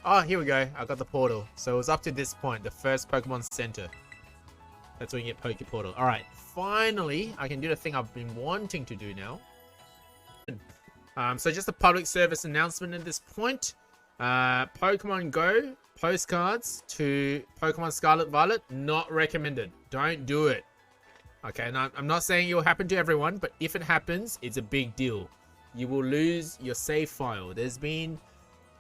Oh, here we go. I got the portal. So it was up to this point, the first Pokemon Center. That's when you get Poke Portal. Alright, finally, I can do the thing I've been wanting to do now. So just a public service announcement at this point. Pokemon Go postcards to Pokemon Scarlet Violet, not recommended. Don't do it. Okay, now I'm not saying it will happen to everyone, but if it happens, it's a big deal. You will lose your save file. There's been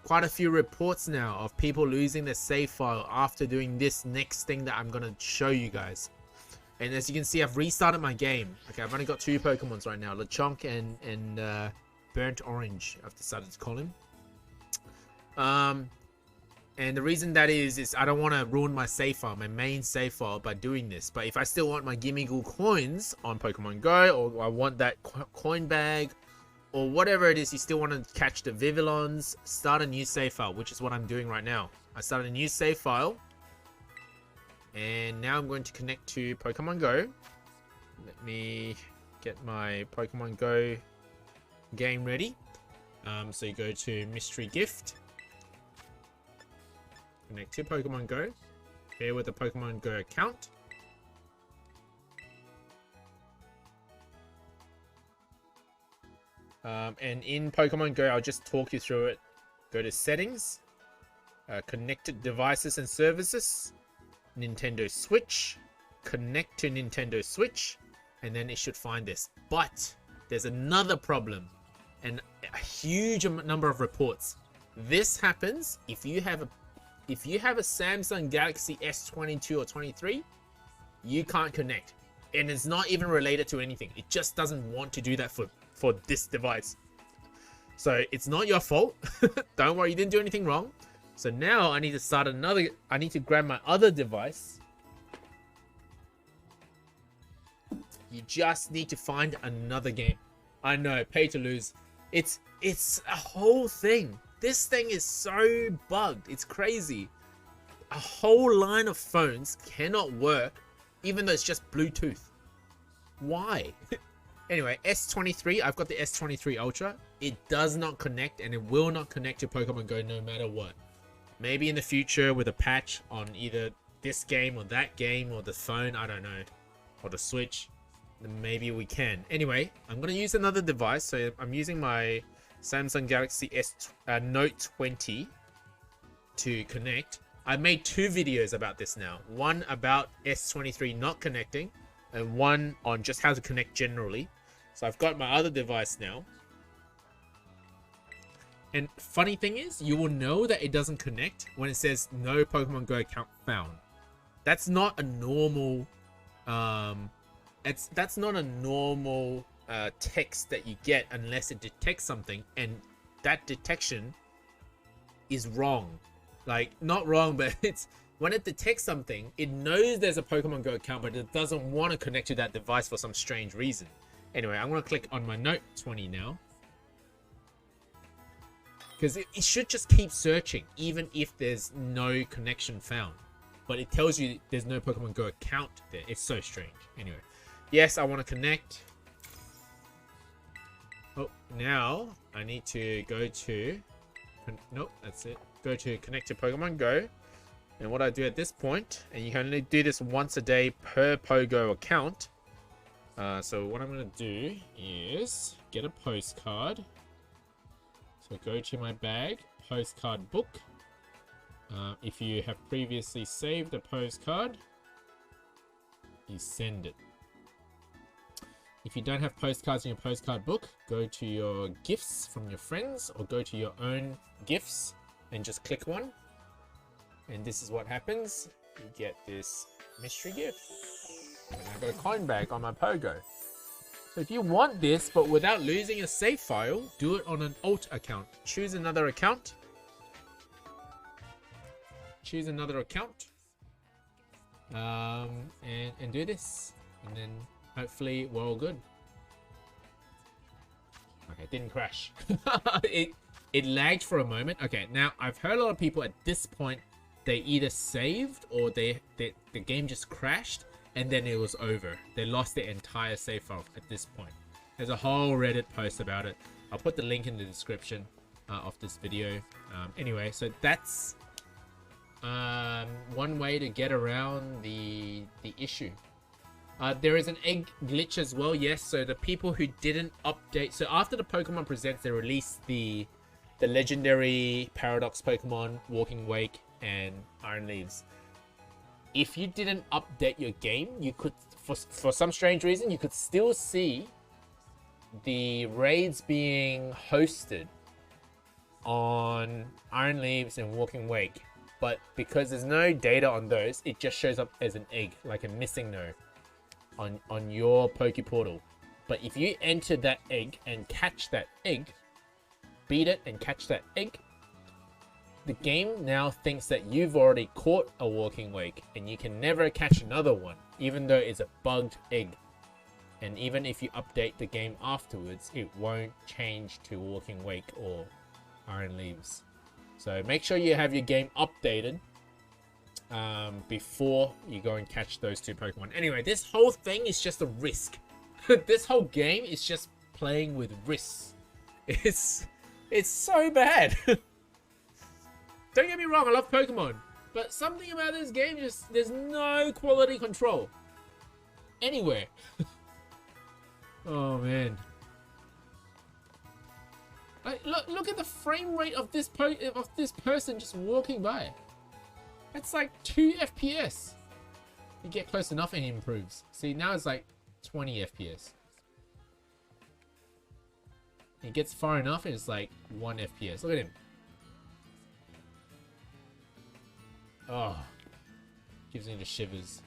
quite a few reports now of people losing their save file after doing this next thing that I'm going to show you guys. And as you can see, I've restarted my game. Okay, I've only got 2 Pokemons right now, Lechonk and Burnt Orange, I've decided to call him. And the reason that is I don't want to ruin my save file, my main save file, by doing this. But if I still want my Gimmighoul coins on Pokemon Go, or I want that coin bag, or whatever it is, you still want to catch the Vivillons, start a new save file, which is what I'm doing right now. I started a new save file, and now I'm going to connect to Pokemon Go. Let me get my Pokemon Go game ready. So you go to Mystery Gift, connect to Pokemon Go, pair with the Pokemon Go account. And in Pokemon Go, I'll just talk you through it. Go to Settings, Connected Devices and Services, Nintendo Switch, connect to Nintendo Switch, and then it should find this. But there's another problem and a huge number of reports. This happens if you have a Samsung Galaxy S22 or 23, you can't connect. And it's not even related to anything. It just doesn't want to do that for this device. So it's not your fault. Don't worry, you didn't do anything wrong. So now I need to start another. I need to grab my other device. You just need to find another game. I know, pay to lose. It's a whole thing. This thing is so bugged. It's crazy. A whole line of phones cannot work, even though it's just Bluetooth. Why? Anyway, S23. I've got the S23 Ultra. It does not connect, and it will not connect to Pokemon Go no matter what. Maybe in the future with a patch on either this game or that game or the phone, I don't know, or the Switch, then maybe we can. Anyway, I'm going to use another device. So I'm using my Samsung Galaxy Note 20 to connect. I've made 2 videos about this now. One about S23 not connecting, and one on just how to connect generally. So I've got my other device now. And funny thing is, you will know that it doesn't connect when it says no Pokemon Go account found. That's not a normal that's not a normal text that you get unless it detects something, and that detection is wrong. Like, not wrong, but it's when it detects something, it knows there's a Pokemon Go account, but it doesn't want to connect to that device for some strange reason. Anyway, I'm going to click on my Note 20 now, because it should just keep searching even if there's no connection found, but it tells you there's no Pokemon Go account there. It's so strange. Anyway, yes, I want to connect. Oh, now I need to go to nope, that's it. Go to connect to Pokemon Go, and what I do at this point, and you can only do this once a day per Pogo account. So what I'm going to do is get a postcard. So go to my bag, postcard book. If you have previously saved a postcard, you send it. If you don't have postcards in your postcard book, go to your gifts from your friends, or go to your own gifts and just click one. And this is what happens. You get this mystery gift. And I've got a coin bag on my Pogo. So if you want this, but without losing a save file, do it on an alt account. Choose another account. Choose another account. And do this. And then hopefully we're all good. Okay, it didn't crash. it lagged for a moment. Okay, now I've heard a lot of people at this point, they either saved or the game just crashed and then it was over. They lost their entire save file at this point. There's a whole Reddit post about it. I'll put the link in the description. of this video. Anyway, so that's one way to get around the issue. There is an egg glitch as well, yes. So the people who didn't update, so after the Pokemon Presents, they released the legendary Paradox Pokemon, Walking Wake and Iron Leaves. If you didn't update your game, you could, for some strange reason, you could still see the raids being hosted on Iron Leaves and Walking Wake. But because there's no data on those, it just shows up as an egg, like a missing node on your Poke Portal. But if you enter that egg and catch that egg, beat it and catch that egg, the game now thinks that you've already caught a Walking Wake and you can never catch another one, even though it's a bugged egg. And even if you update the game afterwards, it won't change to Walking Wake or Iron Leaves. So make sure you have your game updated before you go and catch those two Pokemon. Anyway, this whole thing is just a risk. This whole game is just playing with risks. It's so bad. Don't get me wrong, I love Pokemon, but something about this game, just there's no quality control anywhere. Oh man. Like, look at the frame rate of this person just walking by. That's like 2 FPS. You get close enough and it improves. See, now it's like 20 FPS. It gets far enough and it's like 1 FPS. Look at him. Oh, gives me the shivers.